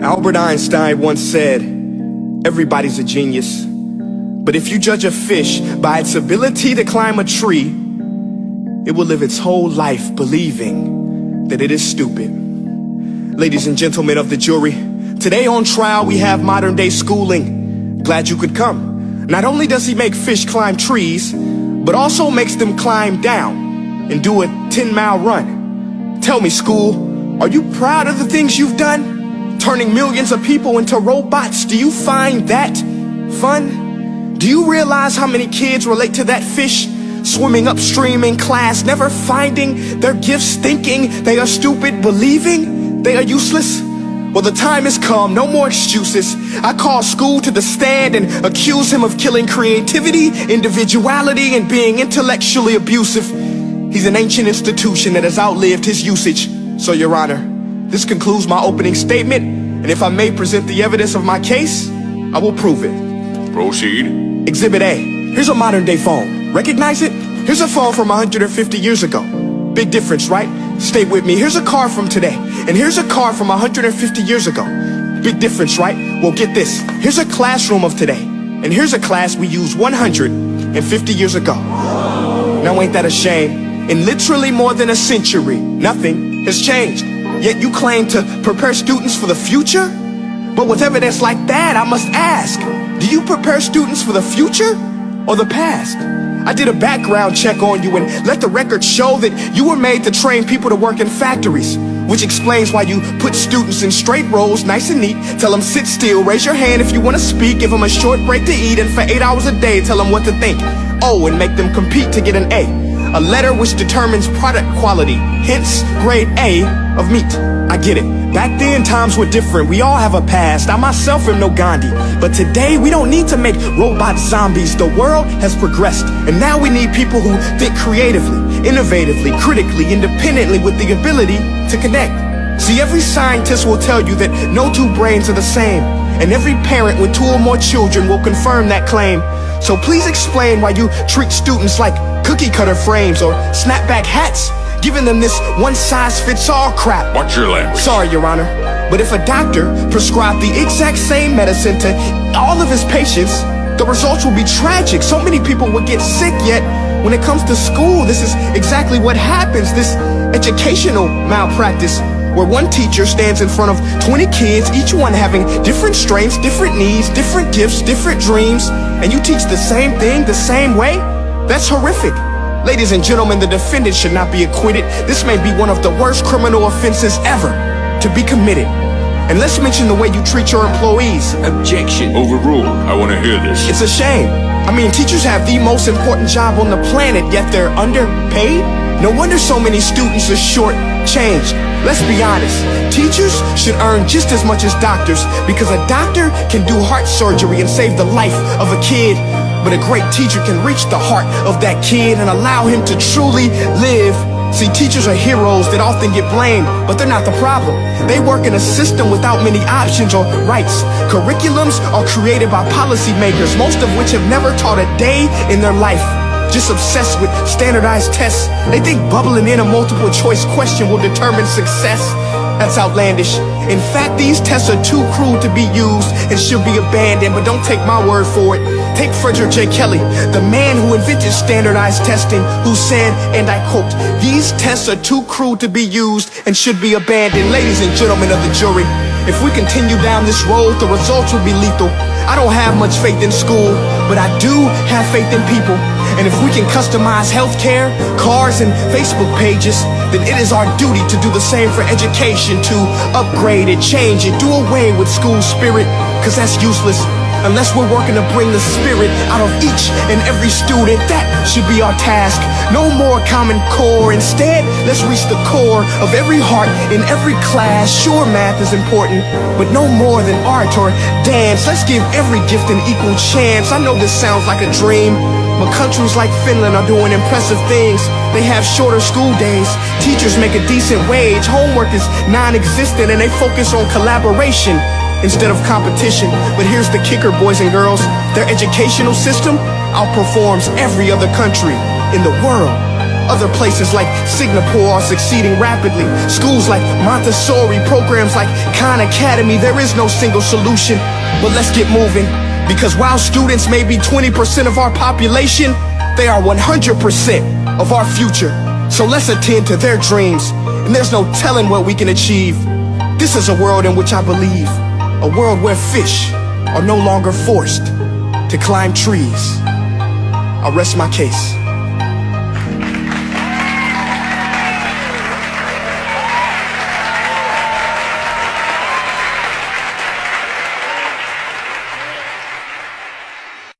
Albert Einstein once said, everybody's a genius. But if you judge a fish by its ability to climb a tree, it will live its whole life believing that it is stupid. Ladies and gentlemen of the jury, today on trial we have modern day schooling. Glad you could come. Not only does he make fish climb trees, but also makes them climb down and do a 10-mile run. Tell me, school, are you proud of the things you've done? Turning millions of people into robots, do you find that fun? Do you realize how many kids relate to that fish? Swimming upstream in class, never finding their gifts, thinking they are stupid, believing they are useless? Well, the time has come, no more excuses. I call school to the stand and accuse him of killing creativity, individuality, and being intellectually abusive. He's an ancient institution that has outlived his usage. So, Your Honor, this concludes my opening statement, and if I may present the evidence of my case, I will prove it. Proceed. Exhibit A. Here's a modern day phone. Recognize it? Here's a phone from 150 years ago. Big difference, right? Stay with me. Here's a car from today, and here's a car from 150 years ago. Big difference, right? Well, get this. Here's a classroom of today, and here's a class we used 150 years ago. Now ain't that a shame? In literally more than a century, nothing has changed. Yet you claim to prepare students for the future? But with evidence like that, I must ask, do you prepare students for the future or the past? I did a background check on you and let the record show that you were made to train people to work in factories, which explains why you put students in straight rows, nice and neat, tell them sit still, raise your hand if you want to speak, give them a short break to eat, and for 8 hours a day tell them what to think. Oh, and make them compete to get an A letter which determines product quality, hence grade A of meat. I get it. Back then, times were different. We all have a past. I myself am no Gandhi. But today, we don't need to make robot zombies. The world has progressed. And now we need people who think creatively, innovatively, critically, independently, with the ability to connect. See, every scientist will tell you that no two brains are the same. And every parent with 2 or more children will confirm that claim. So please explain why you treat students like cookie cutter frames or snapback hats, giving them this one-size-fits-all crap. Watch your language. Sorry, Your Honor, but if a doctor prescribed the exact same medicine to all of his patients, the results will be tragic. So many people will get sick, yet when it comes to school, this is exactly what happens. This educational malpractice, where one teacher stands in front of 20 kids, each one having different strengths, different needs, different gifts, different dreams, and you teach the same thing the same way? That's horrific. Ladies and gentlemen, the defendant should not be acquitted. This may be one of the worst criminal offenses ever to be committed. And let's mention the way you treat your employees. Objection. Overruled. I want to hear this. It's a shame. I mean, teachers have the most important job on the planet, yet they're underpaid? No wonder so many students are short-changed. Let's be honest. Teachers should earn just as much as doctors, because a doctor can do heart surgery and save the life of a kid. But a great teacher can reach the heart of that kid and allow him to truly live. See, teachers are heroes that often get blamed, but they're not the problem. They work in a system without many options or rights. Curriculums are created by policymakers, most of which have never taught a day in their life. Just obsessed with standardized tests. They think bubbling in a multiple choice question will determine success. That's outlandish. In fact, these tests are too cruel to be used and should be abandoned, but don't take my word for it. Take Frederick J. Kelly, the man who invented standardized testing, who said, and I quote, "These tests are too cruel to be used and should be abandoned." Ladies and gentlemen of the jury, if we continue down this road, the results will be lethal. I don't have much faith in school, but I do have faith in people. And if we can customize healthcare, cars, and Facebook pages, then it is our duty to do the same for education, to upgrade it, change it, do away with school spirit, because that's useless. Unless we're working to bring the spirit out of each and every student, that should be our task. No more Common Core. Instead, let's reach the core of every heart in every class. Sure, math is important, but no more than art or dance. Let's give every gift an equal chance. I know this sounds like a dream, but countries like Finland are doing impressive things. They have shorter school days, teachers make a decent wage, homework is non-existent, and they focus on collaboration instead of competition. But here's the kicker, boys and girls. Their educational system outperforms every other country in the world. Other places like Singapore are succeeding rapidly. Schools like Montessori, programs like Khan Academy, there is no single solution. But let's get moving, because while students may be 20% of our population, they are 100% of our future. So let's attend to their dreams, and there's no telling what we can achieve. This is a world in which I believe, a world where fish are no longer forced to climb trees. I rest my case.